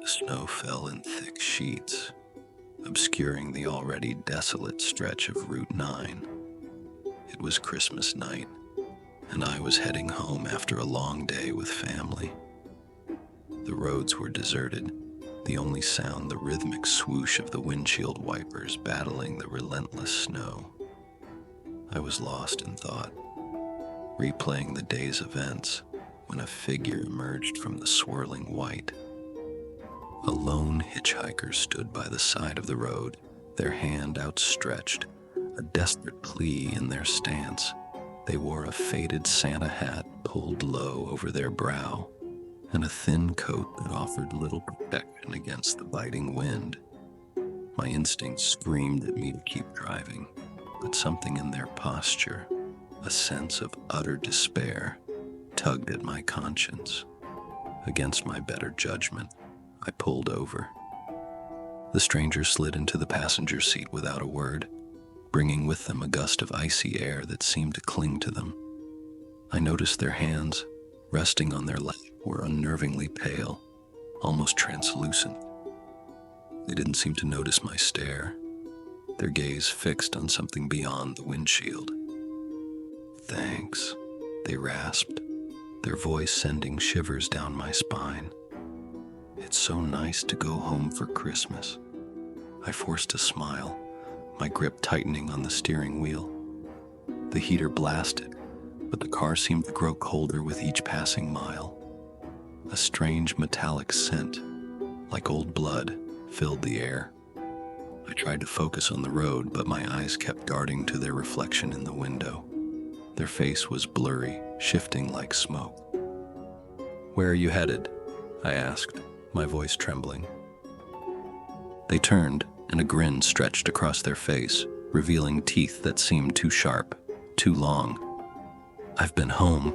The snow fell in thick sheets, obscuring the already desolate stretch of Route 9. It was Christmas night, and I was heading home after a long day with family. The roads were deserted, the only sound the rhythmic swoosh of the windshield wipers battling the relentless snow. I was lost in thought, replaying the day's events when a figure emerged from the swirling white. A lone hitchhiker stood by the side of the road, their hand outstretched, a desperate plea in their stance. They wore a faded Santa hat pulled low over their brow, and a thin coat that offered little protection against the biting wind. My instincts screamed at me to keep driving, but something in their posture, a sense of utter despair, tugged at my conscience. Against my better judgment, I pulled over. The strangers slid into the passenger seat without a word, bringing with them a gust of icy air that seemed to cling to them. I noticed their hands, resting on their lap, were unnervingly pale, almost translucent. They didn't seem to notice my stare, their gaze fixed on something beyond the windshield. "Thanks," they rasped, their voice sending shivers down my spine. "It's so nice to go home for Christmas." I forced a smile, my grip tightening on the steering wheel. The heater blasted, but the car seemed to grow colder with each passing mile. A strange metallic scent, like old blood, filled the air. I tried to focus on the road, but my eyes kept darting to their reflection in the window. Their face was blurry, shifting like smoke. "Where are you headed?" I asked, my voice trembling. They turned, and a grin stretched across their face, revealing teeth that seemed too sharp, too long. "I've been home,"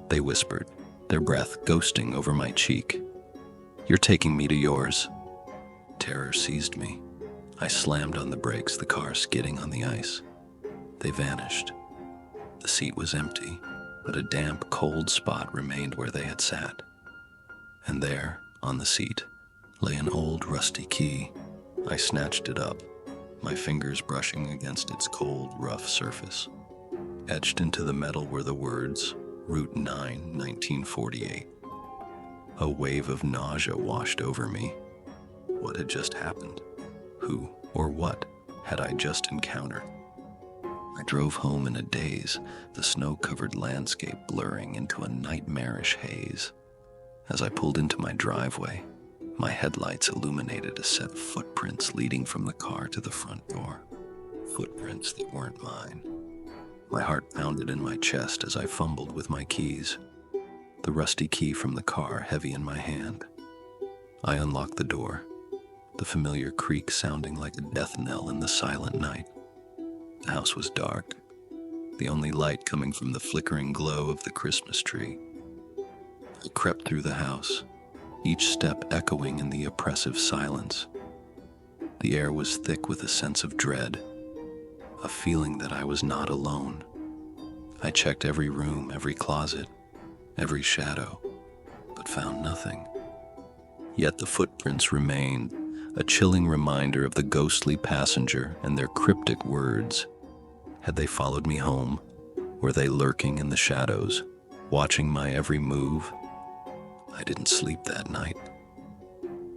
they whispered, their breath ghosting over my cheek. "You're taking me to yours." Terror seized me. I slammed on the brakes, the car skidding on the ice. They vanished. The seat was empty, but a damp, cold spot remained where they had sat. And there, on the seat, lay an old rusty key. I snatched it up, my fingers brushing against its cold, rough surface. Etched into the metal were the words, Route 9, 1948. A wave of nausea washed over me. What had just happened? Who or what had I just encountered? I drove home in a daze, the snow-covered landscape blurring into a nightmarish haze. As I pulled into my driveway, my headlights illuminated a set of footprints leading from the car to the front door. Footprints that weren't mine. My heart pounded in my chest as I fumbled with my keys, the rusty key from the car heavy in my hand. I unlocked the door, the familiar creak sounding like a death knell in the silent night. The house was dark, the only light coming from the flickering glow of the Christmas tree. I crept through the house, each step echoing in the oppressive silence. The air was thick with a sense of dread, a feeling that I was not alone. I checked every room, every closet, every shadow, but found nothing. Yet the footprints remained, a chilling reminder of the ghostly passenger and their cryptic words. Had they followed me home? Were they lurking in the shadows, watching my every move? I didn't sleep that night.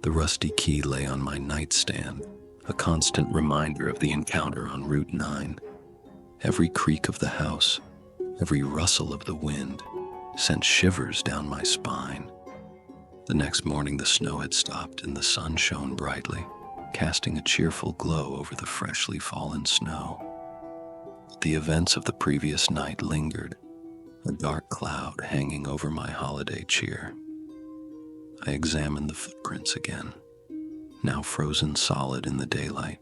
The rusty key lay on my nightstand, a constant reminder of the encounter on Route 9. Every creak of the house, every rustle of the wind, sent shivers down my spine. The next morning the snow had stopped and the sun shone brightly, casting a cheerful glow over the freshly fallen snow. The events of the previous night lingered, a dark cloud hanging over my holiday cheer. I examined the footprints again, now frozen solid in the daylight.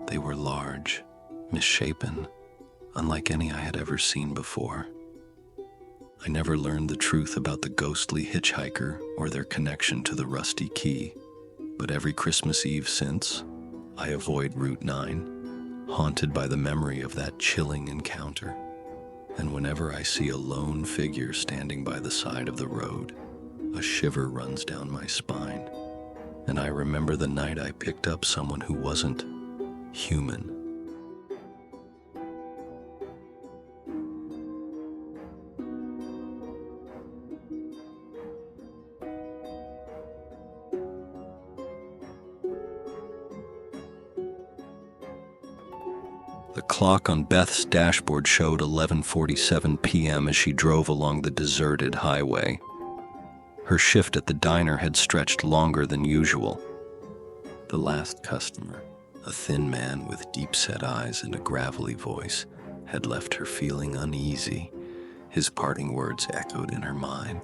They were large, misshapen, unlike any I had ever seen before. I never learned the truth about the ghostly hitchhiker or their connection to the rusty key, but every Christmas Eve since, I avoid Route 9, haunted by the memory of that chilling encounter. And whenever I see a lone figure standing by the side of the road, a shiver runs down my spine. And I remember the night I picked up someone who wasn't human. The clock on Beth's dashboard showed 11:47 p.m. as she drove along the deserted highway. Her shift at the diner had stretched longer than usual. The last customer, a thin man with deep-set eyes and a gravelly voice, had left her feeling uneasy. His parting words echoed in her mind.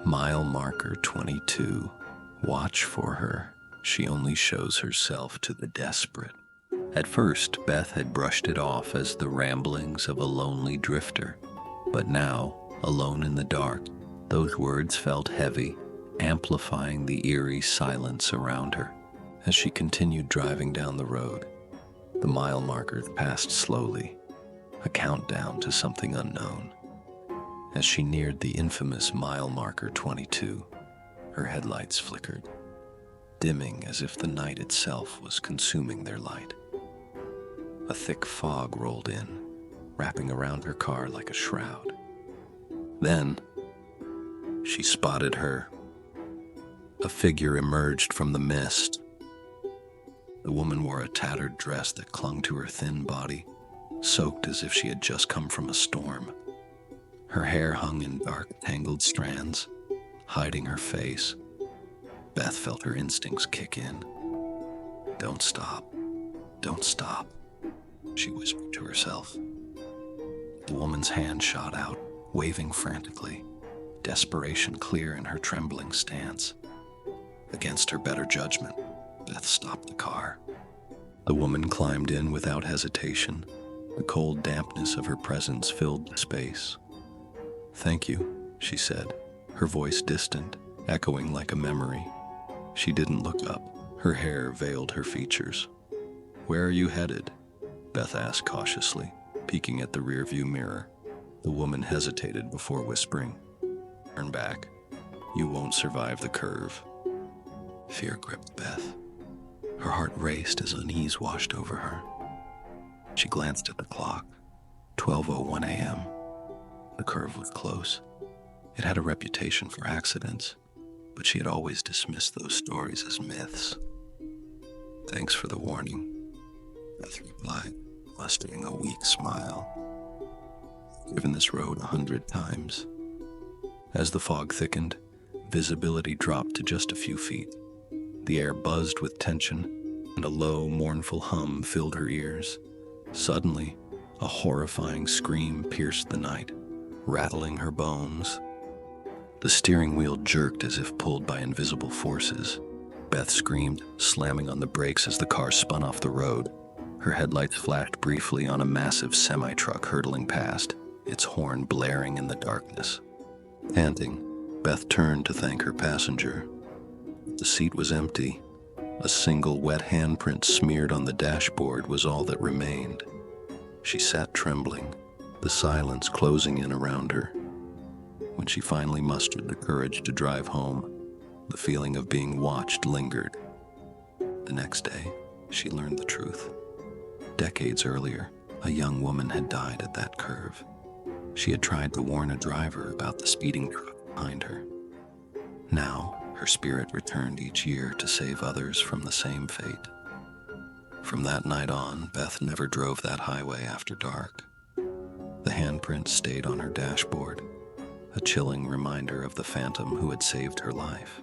Mile marker 22. Watch for her. She only shows herself to the desperate. At first, Beth had brushed it off as the ramblings of a lonely drifter. But now, alone in the dark, those words felt heavy, amplifying the eerie silence around her. As she continued driving down the road, the mile markers passed slowly, a countdown to something unknown. As she neared the infamous mile marker 22, her headlights flickered, dimming as if the night itself was consuming their light. A thick fog rolled in, wrapping around her car like a shroud. Then, she spotted her. A figure emerged from the mist. The woman wore a tattered dress that clung to her thin body, soaked as if she had just come from a storm. Her hair hung in dark, tangled strands, hiding her face. Beth felt her instincts kick in. "Don't stop. Don't stop," she whispered to herself. The woman's hand shot out, waving frantically, desperation clear in her trembling stance. Against her better judgment, Beth stopped the car. The woman climbed in without hesitation. The cold dampness of her presence filled the space. "Thank you," she said, her voice distant, echoing like a memory. She didn't look up. Her hair veiled her features. "Where are you headed?" Beth asked cautiously, peeking at the rearview mirror. The woman hesitated before whispering, "Turn back. You won't survive the curve." Fear gripped Beth. Her heart raced as unease washed over her. She glanced at the clock. 12:01 a.m. The curve was close. It had a reputation for accidents, but she had always dismissed those stories as myths. "Thanks for the warning," Beth replied, mustering a weak smile. "I've driven this road 100 times. As the fog thickened, visibility dropped to just a few feet. The air buzzed with tension, and a low, mournful hum filled her ears. Suddenly, a horrifying scream pierced the night, rattling her bones. The steering wheel jerked as if pulled by invisible forces. Beth screamed, slamming on the brakes as the car spun off the road. Her headlights flashed briefly on a massive semi-truck hurtling past, its horn blaring in the darkness. Panting, Beth turned to thank her passenger. The seat was empty. A single wet handprint smeared on the dashboard was all that remained. She sat trembling, the silence closing in around her. When she finally mustered the courage to drive home, the feeling of being watched lingered. The next day, she learned the truth. Decades earlier, a young woman had died at that curve. She had tried to warn a driver about the speeding truck behind her. Now, her spirit returned each year to save others from the same fate. From that night on, Beth never drove that highway after dark. The handprint stayed on her dashboard, a chilling reminder of the phantom who had saved her life.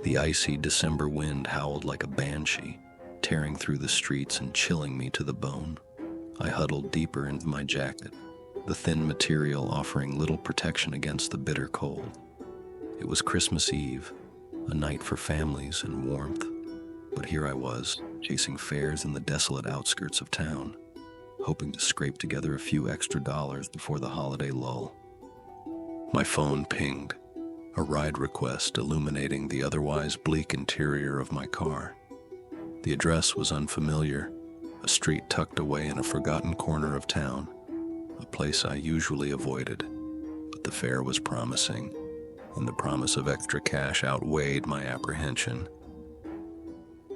The icy December wind howled like a banshee, tearing through the streets and chilling me to the bone. I huddled deeper into my jacket, the thin material offering little protection against the bitter cold. It was Christmas Eve, a night for families and warmth, but here I was, chasing fares in the desolate outskirts of town, hoping to scrape together a few extra dollars before the holiday lull. My phone pinged. a ride request illuminating the otherwise bleak interior of my car. The address was unfamiliar, a street tucked away in a forgotten corner of town, a place I usually avoided, but the fare was promising, and the promise of extra cash outweighed my apprehension.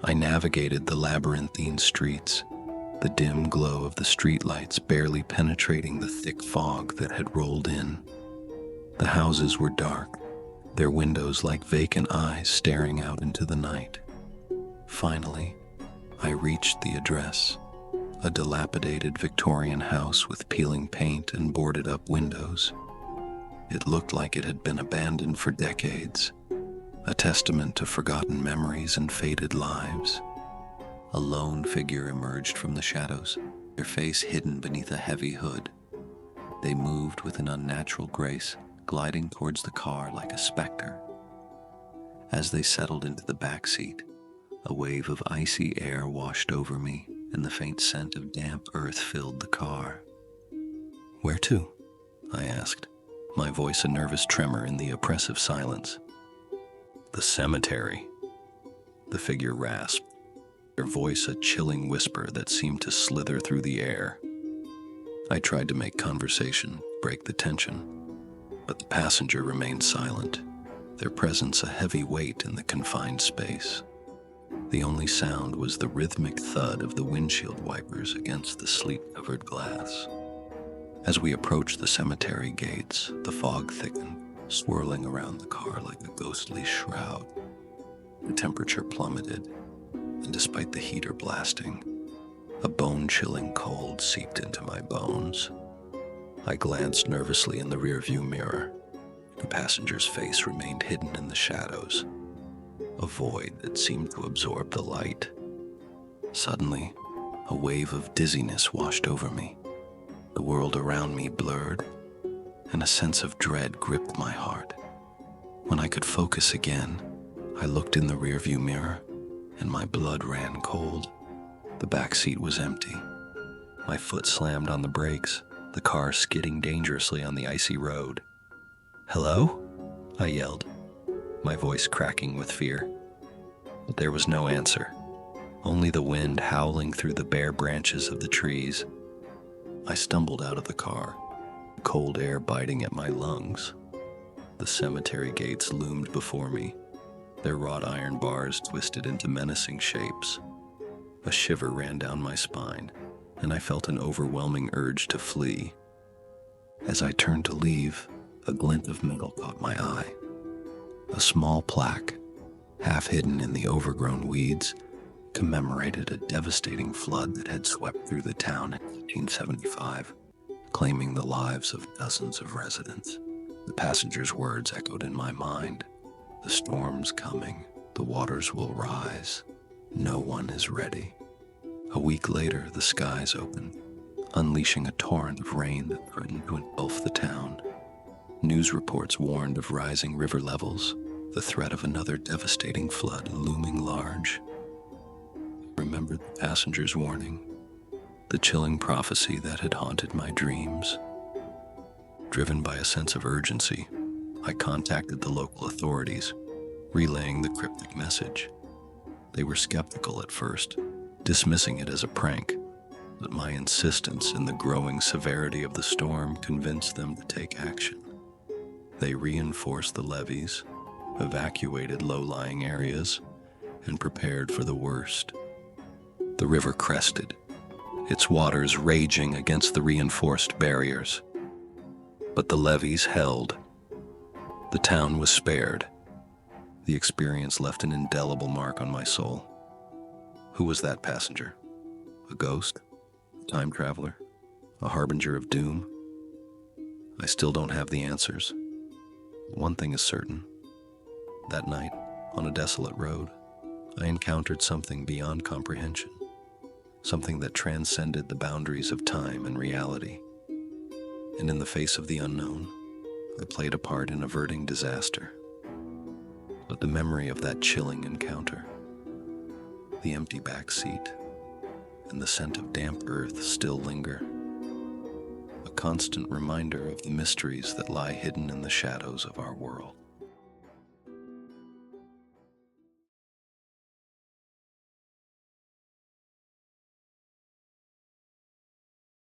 I navigated the labyrinthine streets, the dim glow of the streetlights barely penetrating the thick fog that had rolled in. The houses were dark, their windows like vacant eyes staring out into the night. Finally, I reached the address, a dilapidated Victorian house with peeling paint and boarded-up windows. It looked like it had been abandoned for decades, a testament to forgotten memories and faded lives. A lone figure emerged from the shadows, their face hidden beneath a heavy hood. They moved with an unnatural grace, gliding towards the car like a specter. As they settled into the back seat, a wave of icy air washed over me, and the faint scent of damp earth filled the car. "Where to?" I asked, my voice a nervous tremor in the oppressive silence. "The cemetery," the figure rasped, their voice a chilling whisper that seemed to slither through the air. I tried to make conversation, break the tension, but the passenger remained silent, their presence a heavy weight in the confined space. The only sound was the rhythmic thud of the windshield wipers against the sleet-covered glass. As we approached the cemetery gates, the fog thickened, swirling around the car like a ghostly shroud. The temperature plummeted, and despite the heater blasting, a bone-chilling cold seeped into my bones. I glanced nervously in the rearview mirror. The passenger's face remained hidden in the shadows, a void that seemed to absorb the light. Suddenly, a wave of dizziness washed over me. The world around me blurred, and a sense of dread gripped my heart. When I could focus again, I looked in the rearview mirror, and my blood ran cold. The back seat was empty. My foot slammed on the brakes, the car skidding dangerously on the icy road. "Hello?" I yelled, my voice cracking with fear. But there was no answer, only the wind howling through the bare branches of the trees. I stumbled out of the car, cold air biting at my lungs. The cemetery gates loomed before me, their wrought iron bars twisted into menacing shapes. A shiver ran down my spine, and I felt an overwhelming urge to flee. As I turned to leave, a glint of metal caught my eye. A small plaque, half hidden in the overgrown weeds, commemorated a devastating flood that had swept through the town in 1875, claiming the lives of dozens of residents. The passenger's words echoed in my mind. "The storm's coming. The waters will rise. No one is ready." A week later, the skies opened, unleashing a torrent of rain that threatened to engulf the town. News reports warned of rising river levels, the threat of another devastating flood looming large. I remembered the passenger's warning, the chilling prophecy that had haunted my dreams. Driven by a sense of urgency, I contacted the local authorities, relaying the cryptic message. They were skeptical at first, dismissing it as a prank, but my insistence in the growing severity of the storm convinced them to take action. They reinforced the levees, evacuated low-lying areas, and prepared for the worst. The river crested, its waters raging against the reinforced barriers. But the levees held. The town was spared. The experience left an indelible mark on my soul. Who was that passenger? A ghost? A time traveler? A harbinger of doom? I still don't have the answers. One thing is certain. That night, on a desolate road, I encountered something beyond comprehension. Something that transcended the boundaries of time and reality. And in the face of the unknown, I played a part in averting disaster. But the memory of that chilling encounter, the empty back seat, and the scent of damp earth still linger. A constant reminder of the mysteries that lie hidden in the shadows of our world.